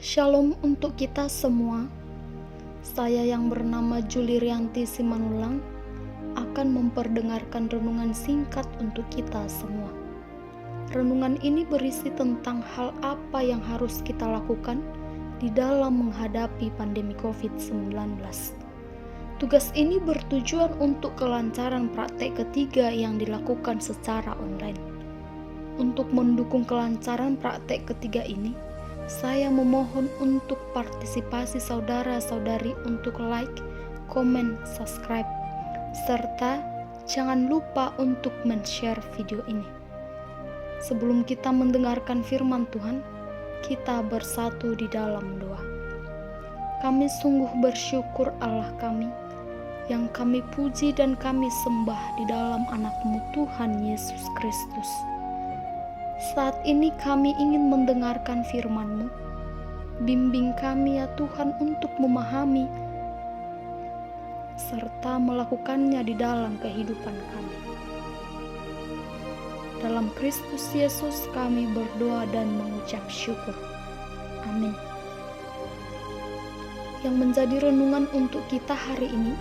Shalom untuk kita semua. Saya yang bernama Juli Rianti Simanulang akan memperdengarkan renungan singkat untuk kita semua. Renungan ini berisi tentang hal apa yang harus kita lakukan di dalam menghadapi pandemi COVID-19. Tugas ini bertujuan untuk kelancaran praktek ketiga yang dilakukan secara online. Untuk mendukung kelancaran praktek ketiga ini, saya memohon untuk partisipasi saudara-saudari untuk like, komen, subscribe, serta jangan lupa untuk men-share video ini. Sebelum kita mendengarkan firman Tuhan, kita bersatu di dalam doa. Kami sungguh bersyukur Allah kami, yang kami puji dan kami sembah di dalam anak-Mu Tuhan Yesus Kristus. Saat ini kami ingin mendengarkan firman-Mu. Bimbing kami ya Tuhan untuk memahami serta melakukannya di dalam kehidupan kami. Dalam Kristus Yesus kami berdoa dan mengucap syukur. Amin. Yang menjadi renungan untuk kita hari ini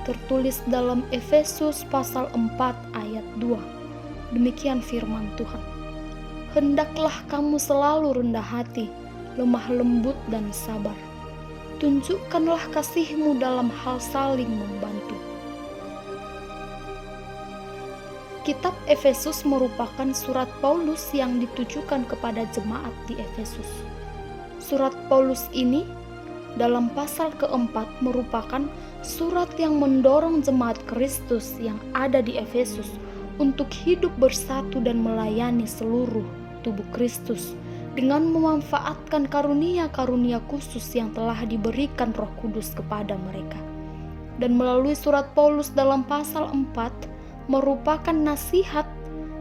tertulis dalam Efesus pasal 4 ayat 2. Demikian firman Tuhan. Hendaklah kamu selalu rendah hati, lemah lembut dan sabar. Tunjukkanlah kasih-Mu dalam hal saling membantu. Kitab Efesus merupakan surat Paulus yang ditujukan kepada jemaat di Efesus. Surat Paulus ini dalam pasal keempat merupakan surat yang mendorong jemaat Kristus yang ada di Efesus untuk hidup bersatu dan melayani seluruh tubuh Kristus dengan memanfaatkan karunia-karunia khusus yang telah diberikan Roh Kudus kepada mereka. Dan melalui surat Paulus dalam pasal 4 merupakan nasihat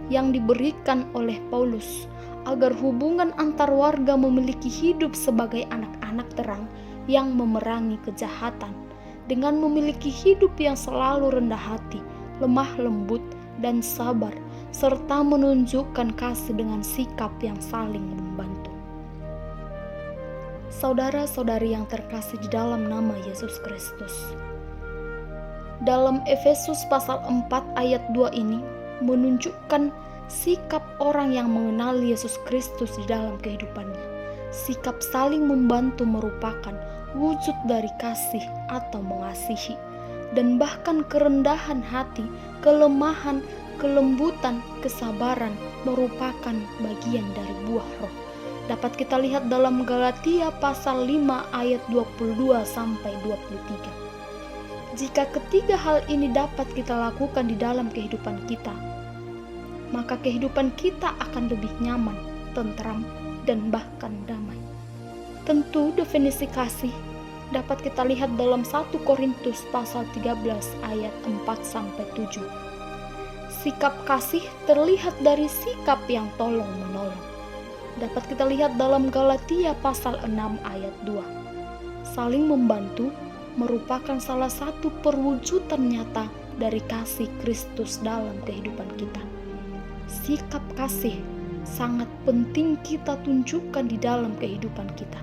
yang diberikan oleh Paulus agar hubungan antar warga memiliki hidup sebagai anak-anak terang yang memerangi kejahatan dengan memiliki hidup yang selalu rendah hati, lemah lembut, dan sabar, serta menunjukkan kasih dengan sikap yang saling membantu. Saudara-saudari yang terkasih di dalam nama Yesus Kristus, dalam Efesus pasal 4 ayat 2 ini menunjukkan sikap orang yang mengenal Yesus Kristus di dalam kehidupannya. Sikap saling membantu merupakan wujud dari kasih atau mengasihi, dan bahkan kerendahan hati, kelemahan, kelembutan, kesabaran merupakan bagian dari buah roh. Dapat kita lihat dalam Galatia pasal 5 ayat 22 sampai 23. Jika ketiga hal ini dapat kita lakukan di dalam kehidupan kita, maka kehidupan kita akan lebih nyaman, tentram, dan bahkan damai. Tentu definisi kasih dapat kita lihat dalam 1 Korintus pasal 13 ayat 4 sampai 7. Sikap kasih terlihat dari sikap yang tolong-menolong. Dapat kita lihat dalam Galatia pasal 6 ayat 2. Saling membantu merupakan salah satu perwujudan nyata dari kasih Kristus dalam kehidupan kita. Sikap kasih sangat penting kita tunjukkan di dalam kehidupan kita.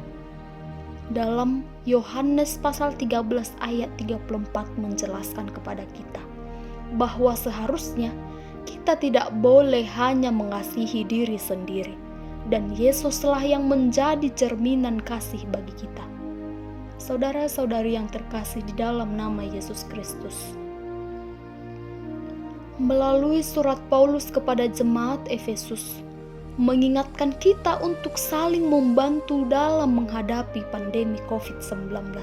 Dalam Yohanes pasal 13 ayat 34 menjelaskan kepada kita bahwa seharusnya kita tidak boleh hanya mengasihi diri sendiri, dan Yesuslah yang menjadi cerminan kasih bagi kita. Saudara-saudari yang terkasih di dalam nama Yesus Kristus, melalui surat Paulus kepada jemaat Efesus mengingatkan kita untuk saling membantu dalam menghadapi pandemi COVID-19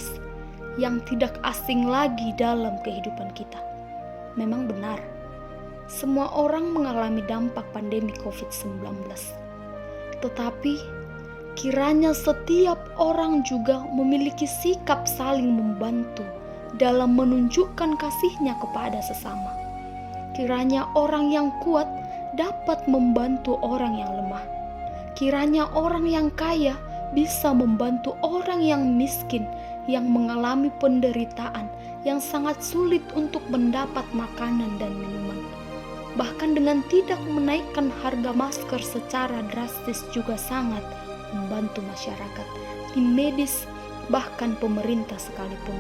yang tidak asing lagi dalam kehidupan kita. Memang benar, semua orang mengalami dampak pandemi COVID-19. Tetapi, kiranya setiap orang juga memiliki sikap saling membantu dalam menunjukkan kasihnya kepada sesama. Kiranya orang yang kuat dapat membantu orang yang lemah. Kiranya orang yang kaya bisa membantu orang yang miskin, yang mengalami penderitaan, yang sangat sulit untuk mendapat makanan dan minuman. Bahkan dengan tidak menaikkan harga masker secara drastis juga sangat membantu masyarakat di medis, bahkan pemerintah sekalipun.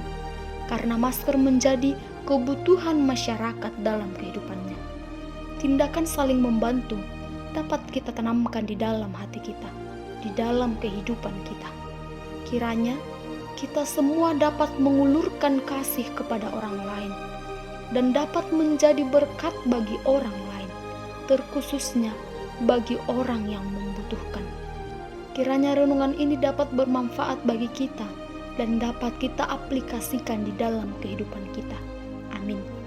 Karena masker menjadi kebutuhan masyarakat dalam kehidupannya. Tindakan saling membantu dapat kita tanamkan di dalam hati kita, di dalam kehidupan kita. Kiranya kita semua dapat mengulurkan kasih kepada orang lain dan dapat menjadi berkat bagi orang lain, terkhususnya bagi orang yang membutuhkan. Kiranya renungan ini dapat bermanfaat bagi kita dan dapat kita aplikasikan di dalam kehidupan kita. Amin.